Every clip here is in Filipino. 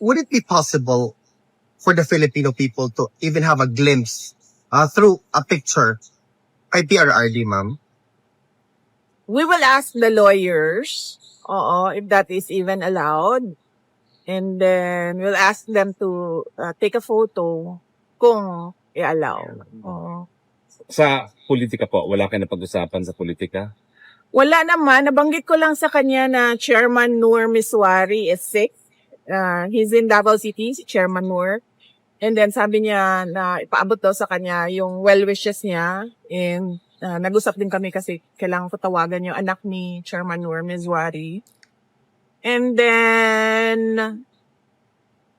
would it be possible for the Filipino people to even have a glimpse through a picture kay PRRD, ma'am? We will ask the lawyers, if that is even allowed. And then we'll ask them to take a photo kung i-allow. Oo. Sa politika po, wala kayo napag-usapan sa politika? Wala naman. Nabanggit ko lang sa kanya na Chairman Noor Miswari is sick. He's in Davao City, si Chairman Noor. And then sabi niya na ipaabot daw sa kanya yung well wishes niya. And nag-usap din kami kasi kailangan ko tawagan yung anak ni Chairman Noor Miswari. And then,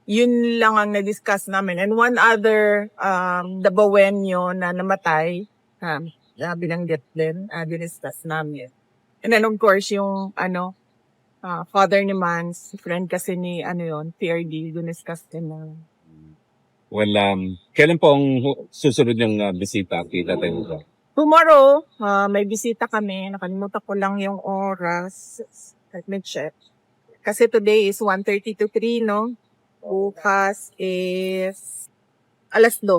yun lang ang na-discuss namin. And one other, the Bawenyo na namatay, binanggit din, diniscuss namin. And then of course, yung father ni Mans, friend kasi ni PRD, diniscuss din na. Well, kailan po ang susunod yung bisita kita tayo? Tomorrow, may bisita kami. Nakalimutan ko lang yung oras. Let me check. Kasi today is 1:30 to 3, no? Bukas is alas 2.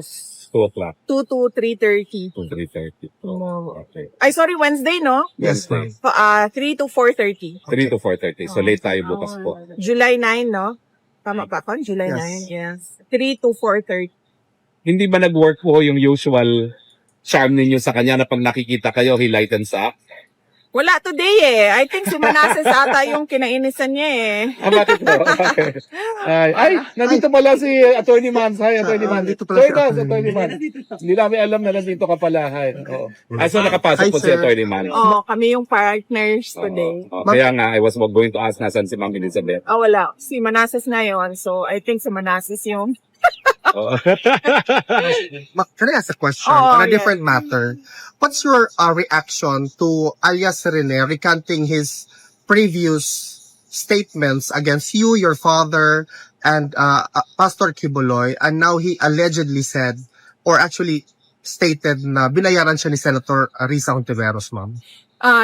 2 o'clock. 2 to 3:30. 3:30. Tomorrow. Okay. Ay, sorry, Wednesday, no? Yes, ma'am. 3 to 4:30. 3 to 4:30. So late tayo bukas po. July 9, no? Tama pa ako? July Yes. 9, yes. 3 to 4:30. Hindi ba nag-work po yung usual charm ninyo sa kanya na pag nakikita kayo, he lightens up? Wala today I think si Manasseh ata yung kinainisan niya Bakit po? Nandito pala si Attorney Mans. Hi, Attorney Mans. Dito pala si Attorney Mans. Hindi namin alam na nandito ka pala. Hi. So nakapasok Hi, po si sir. Attorney Mans. Kami yung partners today. Kaya nga, I was going to ask nasan si Ma'am Elizabeth. Wala. Si Manasseh na yun. So, I think si Manasseh yung... Oo. Can I ask a question Oh, on a yeah. different matter? What's your reaction to alias Rene recanting his previous statements against you, your father, and Pastor Kibuloy, and now he allegedly said, or actually stated na binayaran siya ni Senator Risa Hontiveros, ma'am?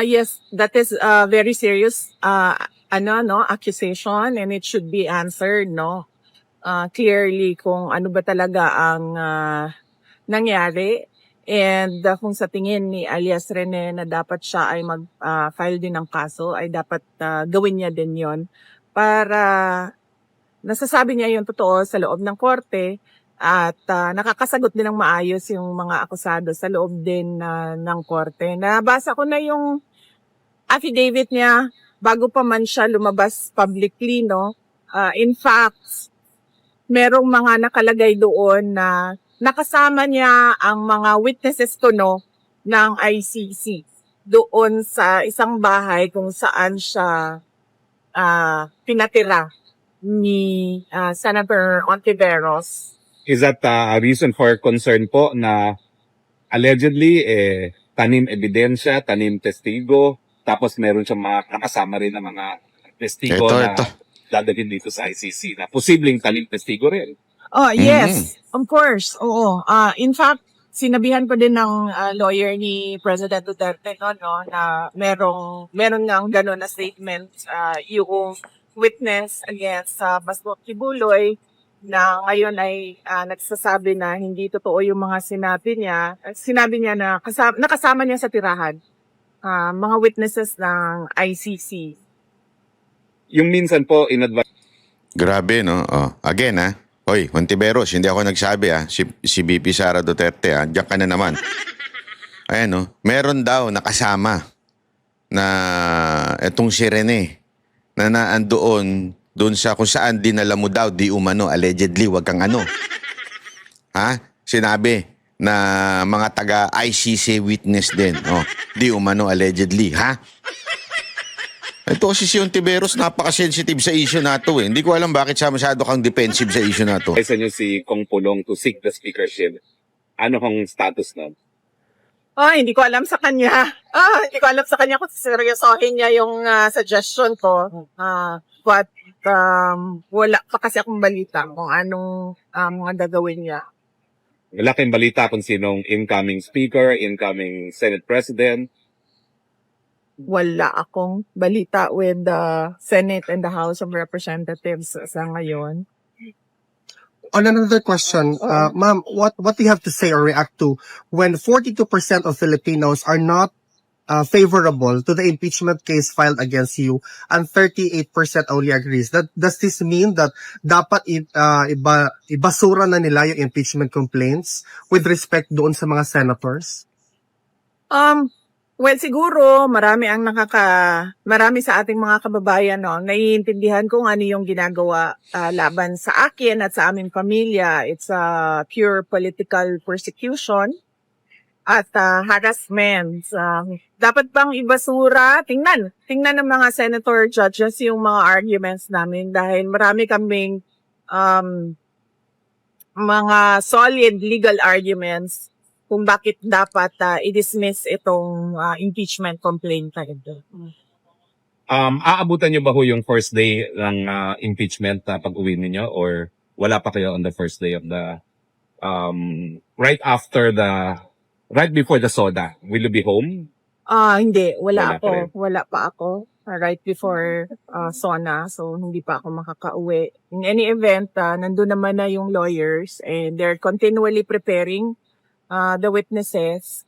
Yes, that is a very serious accusation, and it should be answered, no? Clearly kung ano ba talaga ang nangyari, and kung sa tingin ni alias Rene na dapat siya ay mag-file din ng kaso, ay dapat gawin niya din yon para nasasabi niya yung totoo sa loob ng korte at nakakasagot din ng maayos yung mga akusado sa loob din ng korte. Nabasa ko na yung affidavit niya bago pa man siya lumabas publicly, no? In fact, merong mga nakalagay doon na nakasama niya ang mga witnesses to know ng ICC doon sa isang bahay kung saan siya pinatira ni Senator Hontiveros. Is that a reason for concern po na allegedly tanim ebidensya, tanim testigo, tapos meron siyang mga nakasama rin na mga testigo na dadalhin dito sa ICC na posibleng tanim testigo rin? Yes, of course. Oo. In fact, sinabihan ko din ng lawyer ni President Duterte no, na meron ng gano'n na statement yung witness against Pastor Kibuloy na ngayon ay nagsasabi na hindi totoo yung mga sinabi niya. Sinabi niya na nakasama niya sa tirahan mga witnesses ng ICC. Yung minsan po in-advise. Grabe, no? Again, Hoy, Hontiveros, hindi ako nagsabi, Si VP Sara Duterte, Diyan ka na naman. Ayan, no? Meron daw nakasama na etong si Rene na naandoon doon sa kung saan dinala mo daw, di umano, allegedly, wag kang ano. Sinabi na mga taga-ICC witness din. Di umano, allegedly, Ito kasi si Hontiveros, napaka-sensitive sa issue na to Hindi ko alam bakit siya masyado kang defensive sa issue na to. Sa inyo si Kong Pulong to seek the speakership. Ano kong status na? Hindi ko alam sa kanya. Hindi ko alam sa kanya kung seryosohin niya yung suggestion ko. But wala pa kasi akong balita kung anong mga gagawin niya. Wala kayong balita kung sinong incoming speaker, incoming Senate President? Wala akong balita with the Senate and the House of Representatives sa ngayon. On another question, ma'am, what do you have to say or react to when 42% of Filipinos are not favorable to the impeachment case filed against you and 38% only agrees? Does this mean that dapat ibasura na nila yung impeachment complaints with respect doon sa mga senators? Well, siguro marami sa ating mga kababayan naiintindihan kung ano yung ginagawa laban sa akin at sa aming pamilya. It's pure political persecution at harassment. Dapat bang ibasura? Tingnan ng mga senator judges yung mga arguments namin dahil marami kaming mga solid legal arguments kung bakit dapat i-dismiss itong impeachment complaint na ito. Aabutan niyo ba ho yung first day ng impeachment pag-uwi niyo or wala pa kayo on the first day of the right before the soda? Will you be home? Hindi, Wala pa rin. Wala pa ako right before SONA, so hindi pa ako makakauwi. In any event, nandun naman na yung lawyers and they're continually preparing our witnesses,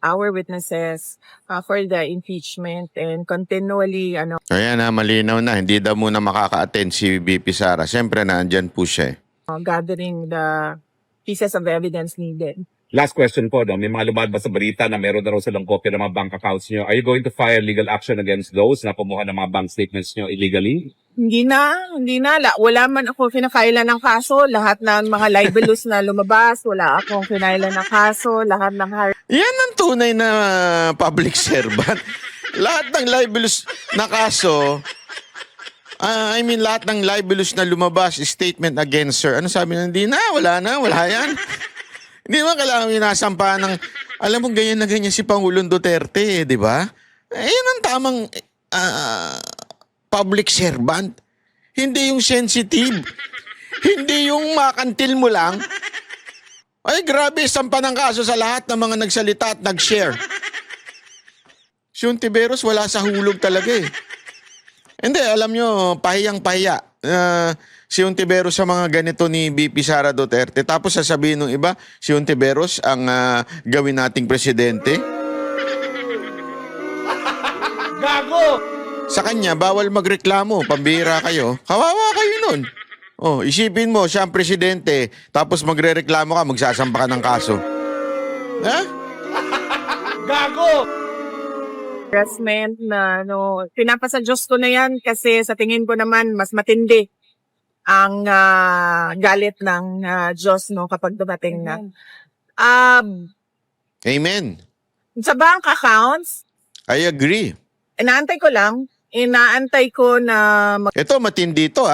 for the impeachment and continually, Ayan na, malinaw na. Hindi daw muna makaka-attend si VP Sara. Siyempre, naandyan po siya. gathering the pieces of evidence needed. Last question po, may mga lumalabas sa balita na meron na raw silang kopya ng mga bank accounts niyo. Are you going to file legal action against those na kumuha ng mga bank statements niyo illegally? Hindi na. Wala man ako pinafailan ng kaso. Lahat ng mga libelous na lumabas, wala akong pinailan ng kaso. Lahat ng Yan ang tunay na public servant. Lahat ng libelous na kaso, lahat ng libelous na lumabas, statement against her. Ano sabi na? Hindi na, wala yan. Hindi naman kailangan minasampahan ng, alam mo, ganyan na ganyan si Pangulong Duterte, di ba? Yan ang tamang public servant. Hindi yung sensitive. Hindi yung makantil mo lang. Ay, grabe, sampa ng kaso sa lahat ng mga nagsalita at nag-share. Si Ontiveros wala sa hulog talaga eh. Hindi, alam nyo, pahiyang-pahiya. Si Ontiveros sa mga ganito ni VP Sara Duterte. Tapos sasabihin ng iba, si Ontiveros ang gawin nating presidente. Gago! Sa kanya, bawal magreklamo. Pambihira kayo. Kawawa kayo nun. Oh, isipin mo, siya ang presidente, tapos magrereklamo ka, magsasampa ka ng kaso. Ha? Gago! harassment na pinapasa Diyos ko na yan kasi sa tingin ko naman mas matindi ang galit ng Diyos kapag dumating na. Amen. Sa bank accounts, I agree. inaantay ko na Ito, matindi ito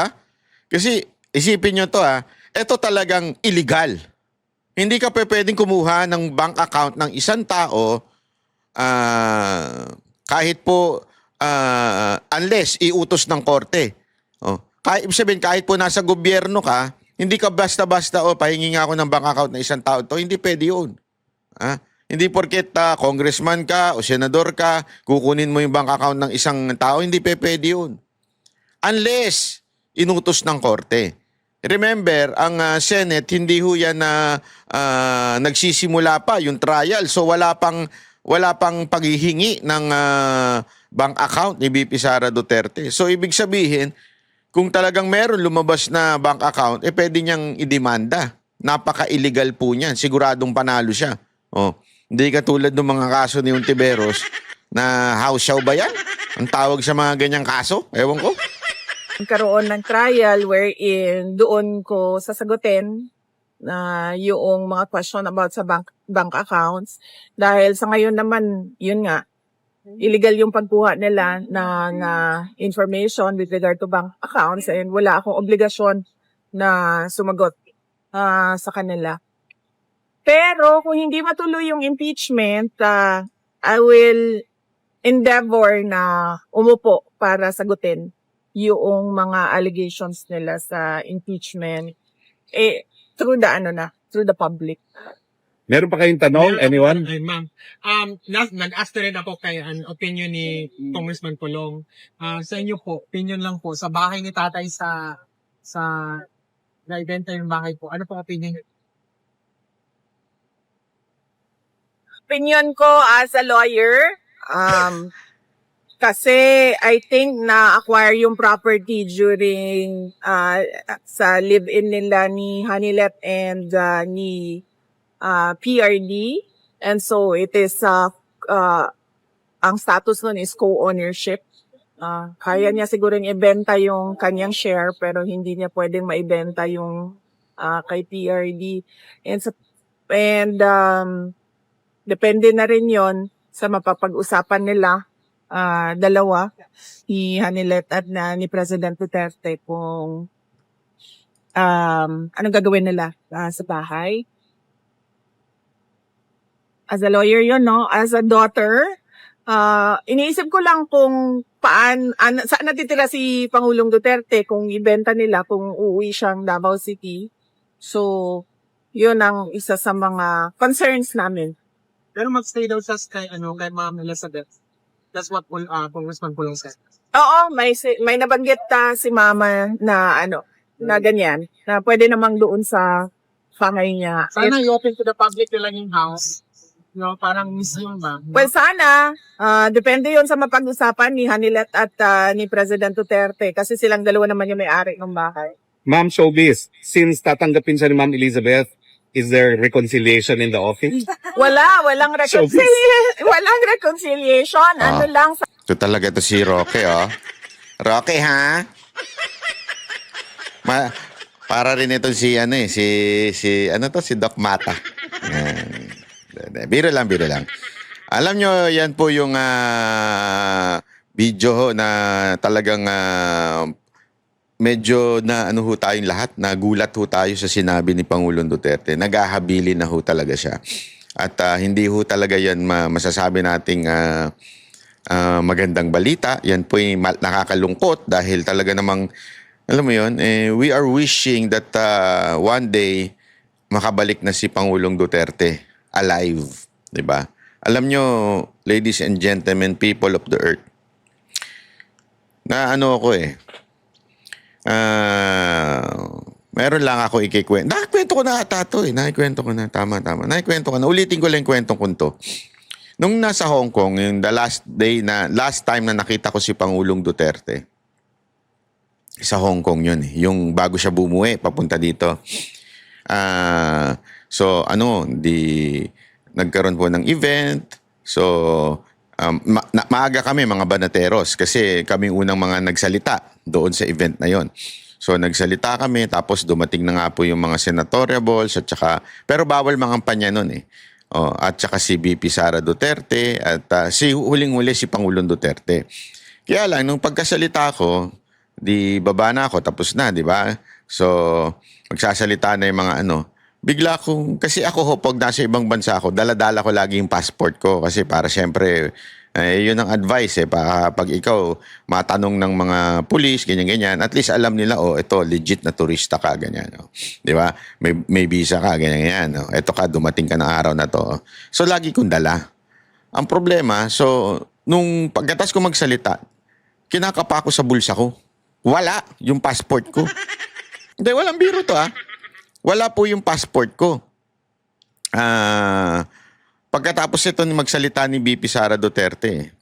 Kasi, isipin nyo to ito talagang illegal. Hindi ka pwedeng kumuha ng bank account ng isang tao kahit po unless iutos ng korte. Ibig sabihin, kahit po nasa gobyerno ka, hindi ka basta-basta, pahingi nga ako ng bank account ng isang tao. Hindi pwede yun. Hindi porket congressman ka o senador ka, kukunin mo yung bank account ng isang tao, hindi pwede yun. Unless inutos ng korte. Remember, ang Senate, hindi ho yan na nagsisimula pa yung trial. So wala pang paghihingi ng bank account ni VP Sara Duterte. So ibig sabihin, kung talagang meron lumabas na bank account, pwede niyang idemanda. Napaka-illegal po niyan. Siguradong panalo siya. Hindi katulad ng mga kaso ni Ontiveros na house show ba yan? Ang tawag sa mga ganyang kaso? Ewan ko. karoon ng trial wherein doon ko sasagutin yung mga question about sa bank accounts. Dahil sa ngayon naman, yun nga, illegal yung pagkuha nila ng information with regard to bank accounts and wala akong obligasyon na sumagot sa kanila. Pero kung hindi matuloy yung impeachment, I will endeavor na umupo para sagutin yung mga allegations nila sa impeachment through the public. Meron pa kayong tanong? Anyone? Ma'am, nag-ask rin ako kay opinion ni Congressman Pulong. Sa inyo po, opinion lang po, sa bahay ni tatay sa na ibenta yung bahay po. Ano po opinion niyo? Opinion ko as a lawyer, kasi I think na-acquire yung property during sa live-in nila ni Hanilet and ni PRD. And so it is, ang status nun is co-ownership. Kaya niya siguro ibenta yung kanyang share pero hindi niya pwedeng maibenta yung kay PRD. And depende na rin yon sa mapapag-usapan nila dalawa, ni Hanilet at ni President Duterte kung anong gagawin nila sa bahay. As a lawyer yun, no? As a daughter, iniisip ko lang kung saan natitira si Pangulong Duterte kung ibenta nila, kung uuwi siyang Davao City. So, yun ang isa sa mga concerns namin. Pero magstay daw siya kay Ma'am Elizabeth. That's what Congressman Pulong said. Oo, may nabanggit si Mama na na ganyan, na pwede namang doon sa fangay niya. Sana i-open to the public nila yung house. Parang museum ba? Well, sana, depende yon sa mapag-usapan ni Hanilet at ni President Duterte kasi silang dalawa naman yung may-ari ng bahay. Ma'am Showbiz, since tatanggapin siya ni Ma'am Elizabeth, is there reconciliation in the office? Walang reconciliation. Walang reconciliation. Ano lang sa Ito talaga to si Roque, oh. Roque, ha? Para rin ito si si Doc Mata. Yan. Biro lang. Alam nyo, yan po yung video ho na talagang medyo na ho tayong lahat, nagulat ho tayo sa sinabi ni Pangulong Duterte. Naghahabili na ho talaga siya. At hindi ho talaga yan masasabi nating magandang balita. Yan po yung nakakalungkot dahil talaga namang, alam mo yun, we are wishing that one day makabalik na si Pangulong Duterte alive. Diba? Alam nyo, ladies and gentlemen, people of the earth, na meron lang ako ikikwento. Nakikwento ko na ata to. Nakikwento ko na. Tama. Nakikwento ko na. Ulitin ko lang yung kwentong kunto. Nung nasa Hong Kong, yung last time na nakita ko si Pangulong Duterte, sa Hong Kong yun. Yung bago siya bumuwi, papunta dito. Nagkaroon po ng event. So, maaga kami mga banateros kasi kami unang mga nagsalita doon sa event na yon. So nagsalita kami tapos dumating na nga po yung mga senatoriables at saka, pero bawal mga kampanya noon eh. At saka si VP Sara Duterte at huling-huli si Pangulong Duterte. Kaya lang nung pagkasalita ko, di baba na ako, tapos na, di ba? So magsasalita na yung mga bigla kong, kasi ako pag nasa ibang bansa ako, dala-dala ko lagi yung passport ko kasi para syempre, yun ang advice pag ikaw matanong ng mga pulis, ganyan-ganyan, at least alam nila, ito, legit na turista ka, ganyan. Di ba? May visa ka, ganyan-ganyan. Ito ka, dumating ka ng araw na to. So, lagi kong dala. Ang problema, nung pagkatas ko magsalita, kinakapa ko sa bulsa ko. Wala yung passport ko. Hindi, walang biro to Wala po yung passport ko. Pagkatapos ito magsalita ni VP Sara Duterte.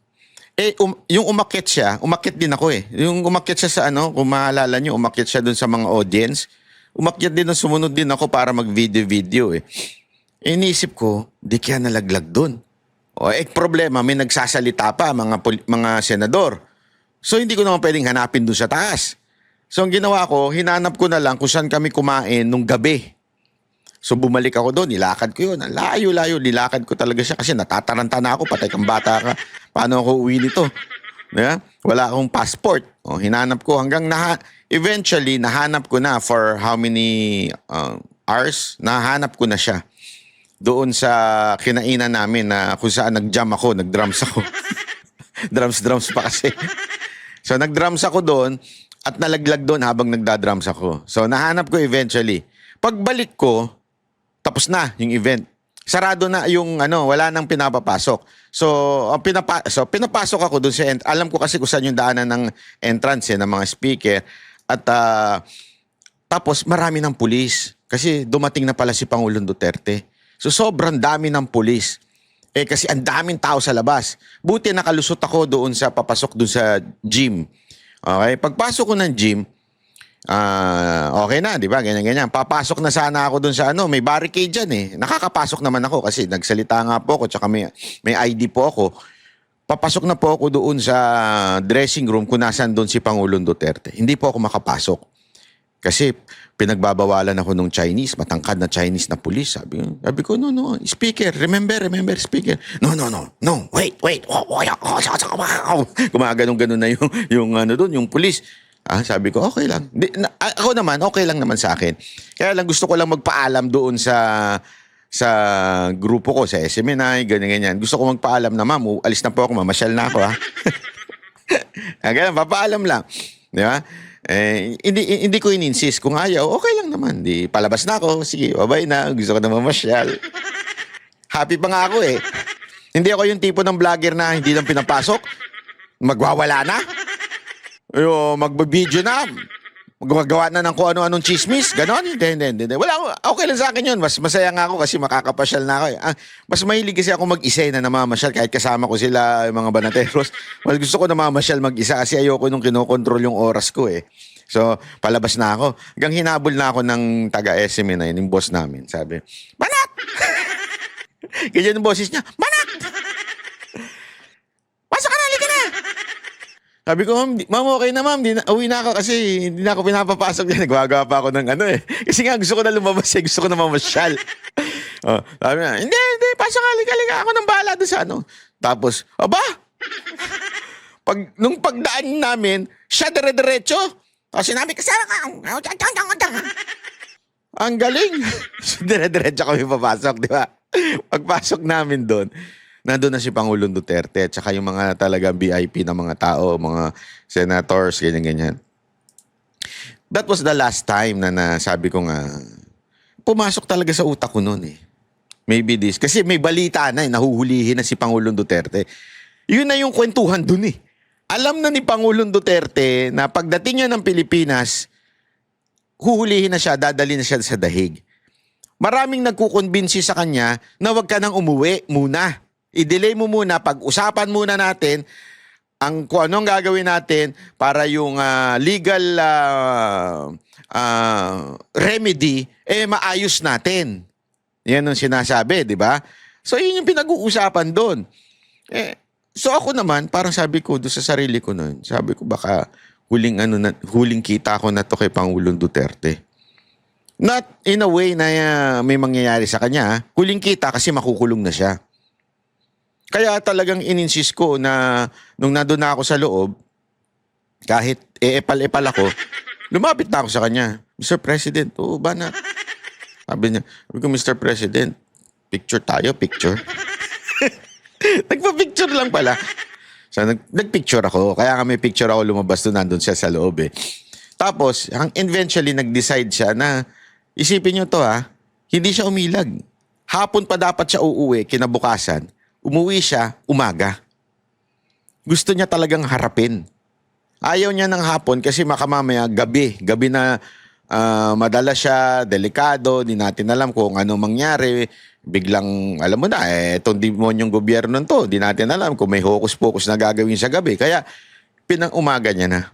Yung umakyat siya, umakyat din ako Yung umakyat siya sa kung maalala nyo, umakyat siya dun sa mga audience. Umakyat din, sumunod din ako para mag-video. Iniisip ko, di kaya nalaglag dun. Problema, may nagsasalita pa, mga senador. So hindi ko naman pwedeng hanapin dun sa taas. So ang ginawa ko, hinanap ko na lang kung saan kami kumain nung gabi. So bumalik ako doon, nilakad ko yun. Layo-layo, nilakad ko talaga siya kasi natataranta na ako, patay kang bata ka. Paano ako uwi nito? Yeah? Wala akong passport. Hinanap ko hanggang eventually nahanap ko na for how many hours, nahanap ko na siya. Doon sa kinainan namin na kung saan nag-jam ako, nag-drums ako. drums pa kasi. So nag-drums ako doon. At nalaglag doon habang nagdadrums ako. So, nahanap ko eventually. Pagbalik ko, tapos na yung event. Sarado na yung wala nang pinapapasok. So, pinapasok ako doon sa alam ko kasi kung saan yung daanan ng entrance ng mga speaker. At Tapos marami ng pulis. Kasi dumating na pala si Pangulong Duterte. So sobrang dami ng pulis. Kasi ang daming tao sa labas. Buti nakalusot ako doon sa papasok doon sa gym. Okay? Pagpasok ko ng gym, okay na, di ba? Ganyan-ganyan. Papasok na sana ako doon sa may barricade dyan eh. Nakakapasok naman ako kasi nagsalita nga po ako tsaka may ID po ako. Papasok na po ako doon sa dressing room kung nasan doon si Pangulong Duterte. Hindi po ako makapasok. Kasi pinagbabawalan ako ng Chinese, matangkad na Chinese na pulis. Sabi ko, no, speaker, remember, speaker. No, wait. Gumaganong-ganon na yung doon, yung pulis. Sabi ko, okay lang. Ako naman, okay lang naman sa akin. Kaya lang gusto ko lang magpaalam doon sa grupo ko, sa SMNI, ganyan. Gusto ko magpaalam na, ma'am, alis na po ako, mamasyal na ako, ha? Ganyan, papaalam lang. Di ba? Hindi ko in-insist. Kung ayaw, okay lang naman. Di, palabas na ako. Sige, bye na. Gusto ko na mamasyal. Happy pa nga ako eh. Hindi ako yung tipo ng vlogger na hindi lang pinapasok. Magwawala na. Mag-video na. Magagawa na ng kung ano-anong chismis. Ganon. Hindi. Wala, okay lang sa akin yun. Mas masaya nga ako kasi makakapasyal na ako eh. Mas mahilig kasi ako mag-isa na namamasyal kahit kasama ko sila, yung mga banateros. Mas gusto ko namamasyal mag-isa kasi ayoko nung kinokontrol yung oras ko eh. So, palabas na ako. Hanggang hinabol na ako ng taga-SM na yun, yung boss namin. Sabi, Banat! Ganyan yung boses niya, Banat! Pasok ka na, halika na! Sabi ko, ma'am, okay na ma'am. Uwi na ako kasi hindi na ako pinapapasok yan. Nagwagawa pa ako ng Kasi nga gusto ko na lumabas eh. Gusto ko na mamasyal. Sabi na, hindi. Pasok ka, halika. Ako nang bahala doon sa Tapos, nung pagdaan namin, siya dire-diretso. Tapos sinabi, kasama ka. Ang galing. Dire-diretso kami papasok, di ba? Pagpasok namin doon, nandun na si Pangulong Duterte at saka yung mga talagang VIP na mga tao, mga senators, ganyan-ganyan. That was the last time na nasabi ko nga, pumasok talaga sa utak ko noon eh. Maybe this. Kasi may balita na nahuhulihin na si Pangulong Duterte. Yun na yung kwentuhan dun eh. Alam na ni Pangulong Duterte na pagdating niya ng Pilipinas, huhulihin na siya, dadali na siya sa dahig. Maraming nagkukonbinsi sa kanya na wag ka nang umuwi muna. I-delay mo muna, pag-usapan muna natin kung anong gagawin natin para yung legal remedy maayos natin. Yan ang sinasabi, di ba? So yun yung pinag-uusapan doon. So ako naman, parang sabi ko doon sa sarili ko noon, sabi ko baka huling kita ko na to kay Pangulong Duterte. Not in a way na may mangyayari sa kanya. Huling kita kasi makukulong na siya. Kaya talagang in-insist ko na nung nandun na ako sa loob, kahit epal-epal ako, lumapit na ako sa kanya. Mr. President, Banat. Sabi ko, Mr. President, picture tayo, picture. Nagpa-picture lang pala. So, nagpicture ako. Kaya nga may picture ako lumabas doon, nandun siya sa loob eh. Tapos, eventually nag-decide siya na, isipin nyo to hindi siya umilag. Hapon pa dapat siya uuwi, kinabukasan. Umuwi siya, umaga. Gusto niya talagang harapin. Ayaw niya ng hapon kasi makamamaya gabi. Gabi na madala siya, delikado, di natin alam kung ano mangyari. Biglang, alam mo na, itong demonyong gobyerno to, di natin alam kung may hokus-pokus na gagawin sa gabi. Kaya, pinang-umaga niya na.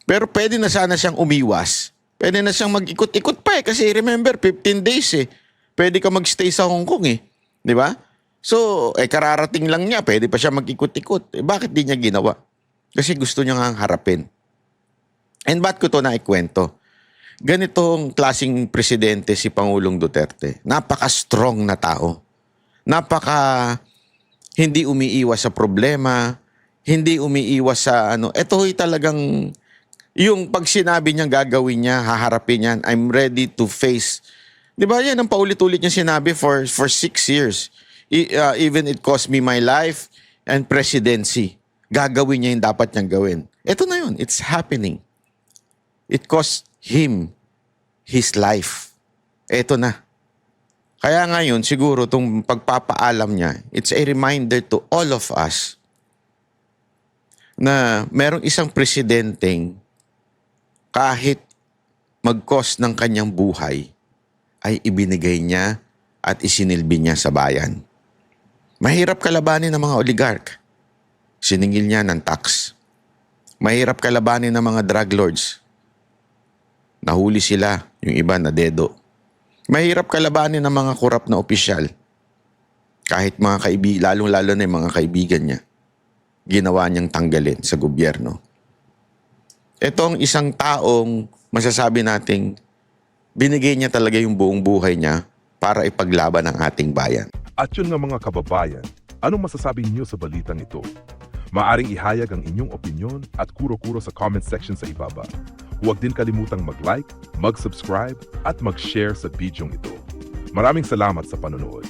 Pero pwede na sana siyang umiwas. Pwede na siyang mag-ikot-ikot pa kasi remember, 15 days Pwede ka magstay sa Hong Kong Di ba? So, kararating lang niya, pwede pa siya mag-ikot-ikot. Bakit di niya ginawa? Kasi gusto niya nga harapin. And ba't ko to naikwento? Ganitong klaseng presidente si Pangulong Duterte. Napaka-strong na tao. Hindi umiiwas sa problema, hindi umiiwas sa Ito talagang, yung pag sinabi niyang gagawin niya, haharapin niyan, I'm ready to face. Di ba yan ang paulit-ulit niya sinabi for 6 years. Even it cost me my life and presidency. Gagawin niya yung dapat niyang gawin. Ito na yun. It's happening. It cost him his life. Ito na. Kaya ngayon, siguro itong pagpapaalam niya, it's a reminder to all of us na merong isang presidenteng kahit mag-cost ng kanyang buhay ay ibinigay niya at isinilbi niya sa bayan. Mahirap kalabanin ng mga oligarch. Siningil niya ng tax. Mahirap kalabanin ng mga drug lords. Nahuli sila, yung iba na dedo. Mahirap kalabanin ng mga korap na opisyal. Kahit mga kaibigan, lalong-lalo na yung mga kaibigan niya, ginawa niyang tanggalin sa gobyerno. Itong isang taong masasabi nating binigay niya talaga yung buong buhay niya para ipaglaban ang ating bayan. At yun nga mga kababayan, anong masasabi niyo sa balitang ito? Maaring ihayag ang inyong opinyon at kuro-kuro sa comment section sa ibaba. Huwag din kalimutang mag-like, mag-subscribe at mag-share sa bidyong ito. Maraming salamat sa panonood.